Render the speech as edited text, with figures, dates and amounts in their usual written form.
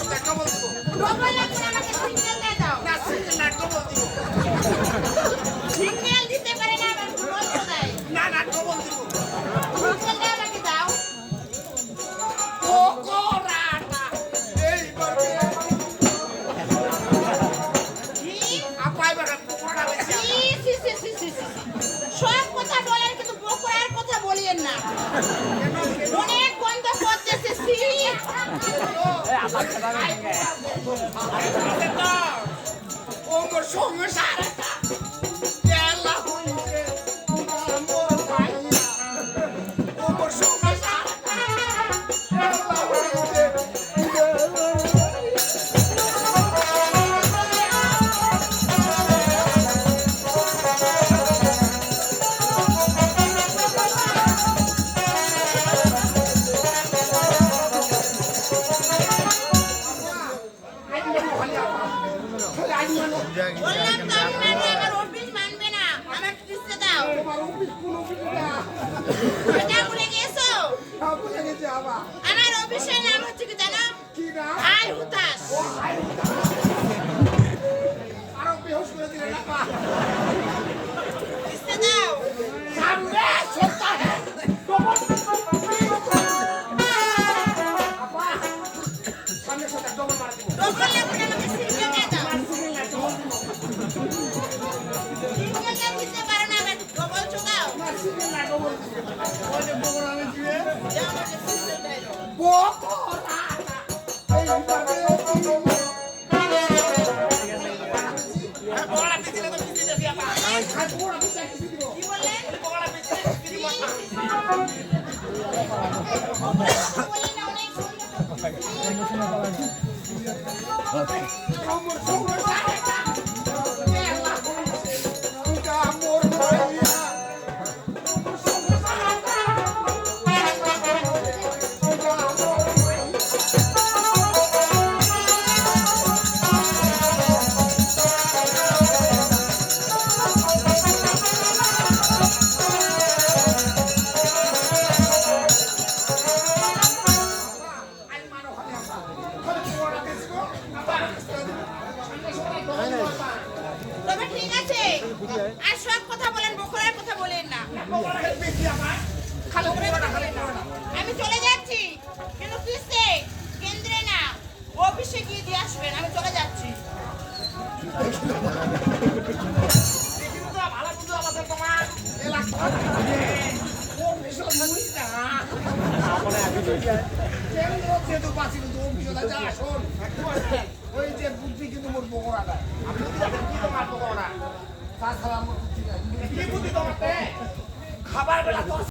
সাথে ডবল দিব ডবল লাগবে আমাকে সিঙ্গেল দিয়ে দাও না সিঙ্গেল না ডবল দিব সিঙ্গেল দিতে পারে না আমার ডবল তো দেয় না না ডবল দিব সিঙ্গেল দিয়ে আমাকে দাও পকোড়াটা এইবার কি আপা এবার পকোড়া বেশি সি সি সি সি সি সব কথা বলেন কিন্তু বকরার কথা বলিয়েন না অনেক গন্ধ করতেছে সি ও মোর সমস্যা এলা হইছে মোর ভাইয়া ও মোর সমস্যা এলা হইছে বললাম তো আপনারা আমার অফিস মানবে না আমার কিস্তি দাও এটা ভুলে গেছো আমার অফিসের নাম হচ্ছে কি জানো আই হুতাশ কিস্তি দাও ডবল লাগবে না, আমাকে সিঙ্গেল দিয়ে দাও সিঙ্গেল দিয়ে দিতে পারো না আমার ডবল চোদাও দাও আমাকে সিঙ্গেল দিয়ে দাও কি বললেন বলি না অনেক সুন্দর তবে ঠিক আছে আর সব কথা বলেন বকরার কথা বলেন না আমি চলে যাচ্ছি কিন্তু কিসে কেন্দ্রে না অফিসে গিয়ে দিয়ে আসবেন আমি চলে যাচ্ছি ওই যে বুদ্ধি কিন্তু মোর পকোড়াটা আপনি কি তোমার পকোড়া তাছাড়া আমার বুদ্ধি নাই কি বুদ্ধি তোমার খাবার বেলা